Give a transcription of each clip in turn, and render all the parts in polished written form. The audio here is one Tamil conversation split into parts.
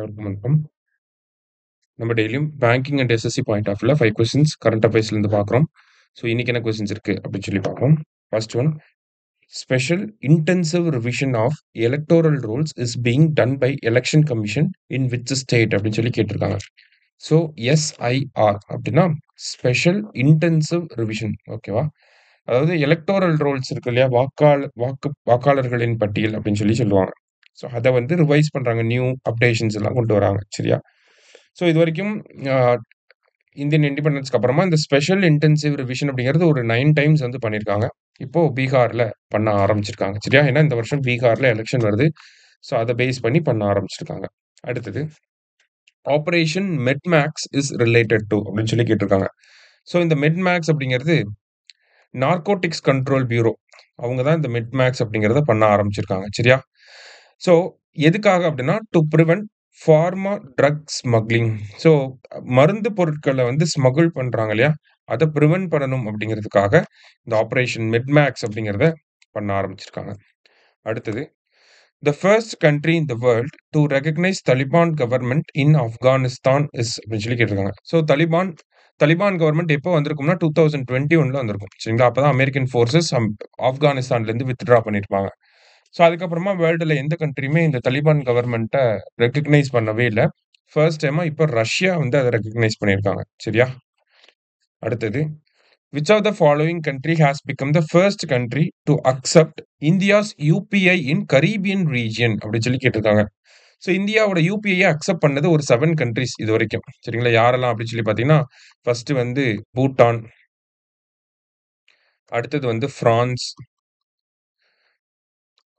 அனைவருக்கும் வணக்கம். நம்ம டெய்லியும் banking and SSC point of வியூல 5 கொஸ்டின்ஸ் கரண்ட் அஃபேர்ஸ்லேருந்து பார்க்குறோம். ஸோ இன்னைக்கு என்ன கொஸ்டின்ஸ் இருக்கு அப்படின்னு சொல்லி பார்ப்போம். First one, special intensive revision of electoral rolls is being done by election commission in which state அப்படின்னு சொல்லி கேட்டிருக்காங்க. ஸோ எஸ்ஐஆர் அப்படின்னா ஸ்பெஷல் இன்டென்சிவ் ரிவிஷன், ஓகேவா? அதாவது எலக்டோரல் ரோல்ஸ் இருக்கு இல்லையா, வாக்காளர்களின் பட்டியல் அப்படின்னு சொல்லி சொல்லுவாங்க. ஸோ அதை வந்து ரிவைஸ் பண்றாங்க, நியூ அப்டேஷன்ஸ் எல்லாம் கொண்டு வராங்க, சரியா? ஸோ இது வரைக்கும் இந்தியன் இண்டிபெண்டன்ஸ்க்கு அப்புறமா இந்த ஸ்பெஷல் இன்டென்சிவ் ரிவிஷன் அப்படிங்கிறது ஒரு 9 டைம்ஸ் வந்து பண்ணியிருக்காங்க. இப்போ பீகார்ல பண்ண ஆரம்பிச்சிருக்காங்க, சரியா? ஏன்னா இந்த வருஷம் பீகார்ல எலெக்ஷன் வருது. ஸோ அதை பேஸ் பண்ணி பண்ண ஆரம்பிச்சிருக்காங்க. அடுத்தது, ஆபரேஷன் மெட்மேக்ஸ் இஸ் ரிலேட்டட் டு அப்படின்னு சொல்லி கேட்டிருக்காங்க. ஸோ இந்த மெட்மேக்ஸ் அப்படிங்கிறது நார்கோட்டிக்ஸ் கண்ட்ரோல் பியூரோ, அவங்க தான் இந்த மெட்மேக்ஸ் அப்படிங்கிறத பண்ண ஆரம்பிச்சிருக்காங்க, சரியா? ஸோ எதுக்காக அப்படின்னா, to prevent pharma drug smuggling. So மருந்து பொருட்களை வந்து ஸ்மகிள் பண்றாங்க இல்லையா, அதை ப்ரிவென்ட் பண்ணணும் அப்படிங்கிறதுக்காக இந்த ஆபரேஷன் மெட்மேக்ஸ் அப்படிங்கிறத பண்ண ஆரம்பிச்சிருக்காங்க. அடுத்தது, த first country in the world to recognise Taliban government in Afghanistan is அப்படின்னு சொல்லி கேட்டிருக்காங்க. ஸோ தலிபான் கவர்மெண்ட் எப்போ வந்திருக்கும்னா 2021ல வந்திருக்கும், சரிங்களா? அப்பதான் அமெரிக்கன் ஃபோர்ஸஸ் ஆப்கானிஸ்தான்ல இருந்து வித்ட்ரா பண்ணியிருப்பாங்க. ஸோ அதுக்கப்புறமா வேர்ல்டுல எந்த கண்ட்ரியுமே இந்த தலிபான் கவர்மெண்ட்டை ரெகக்னைஸ் பண்ணவே இல்லை. ஃபர்ஸ்ட் டைமா இப்போ ரஷ்யா வந்து அதை ரெகக்னைஸ் பண்ணியிருக்காங்க, சரியா? அடுத்தது, which of the following country has become the first country to accept India's UPI in Caribbean region அப்படின்னு சொல்லி கேட்டிருக்காங்க. ஸோ இந்தியாவோட யூபிஐயை அக்செப்ட் பண்ணது ஒரு 7 கண்ட்ரிஸ் இது வரைக்கும், சரிங்களா? யாரெல்லாம் அப்படின்னு சொல்லி பார்த்தீங்கன்னா, ஃபர்ஸ்ட் வந்து பூட்டான், அடுத்தது வந்து பிரான்ஸ்,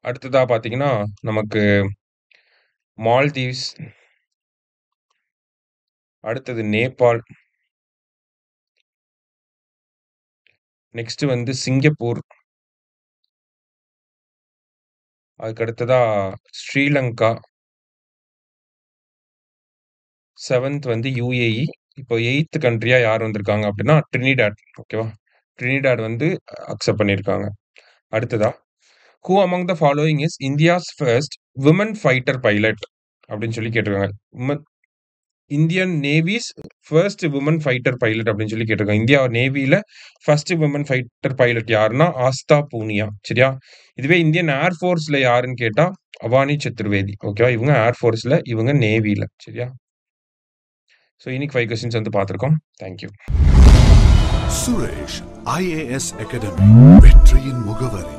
அடுத்ததா பார்த்தீங்கன்னா நமக்கு மால்தீவ்ஸ், அடுத்தது நேபாள், நெக்ஸ்ட் வந்து சிங்கப்பூர், அதுக்கு அடுத்ததா ஸ்ரீலங்கா, 7th வந்து யுஏஇ. இப்போ 8th கண்ட்ரியா யார் வந்திருக்காங்க அப்படின்னா ட்ரினிடாட், ஓகேவா? ட்ரினிடாட் வந்து அக்செப்ட் பண்ணியிருக்காங்க. அடுத்ததா, who among the following is India's first women fighter pilot அப்படின்னு சொல்லி கேட்டிருக்காங்க. Indian Navy's first women fighter pilot அப்படின்னு சொல்லி கேட்டிருக்காங்க. இந்தியா நேவியில ஃபர்ஸ்ட் விமன் ஃபைட்டர் பைலட் யாருன்னா ஆஸ்தா பூனியா, சரியா? இதுவே இந்தியன் ஏர்ஃபோர்ஸ்ல யாருன்னு கேட்டா அவானி சதுர்வேதி, ஓகேவா? இவங்க ஏர்ஃபோர்ஸ்ல, இவங்க நேவியில, சரியா? ஸோ இன்னைக்கு 5 கொஸ்டின்ஸ் வந்து பார்த்துருக்கோம். தேங்க்யூ. சுரேஷ் IAS அகாடமி, வெற்றியின் முகவரி.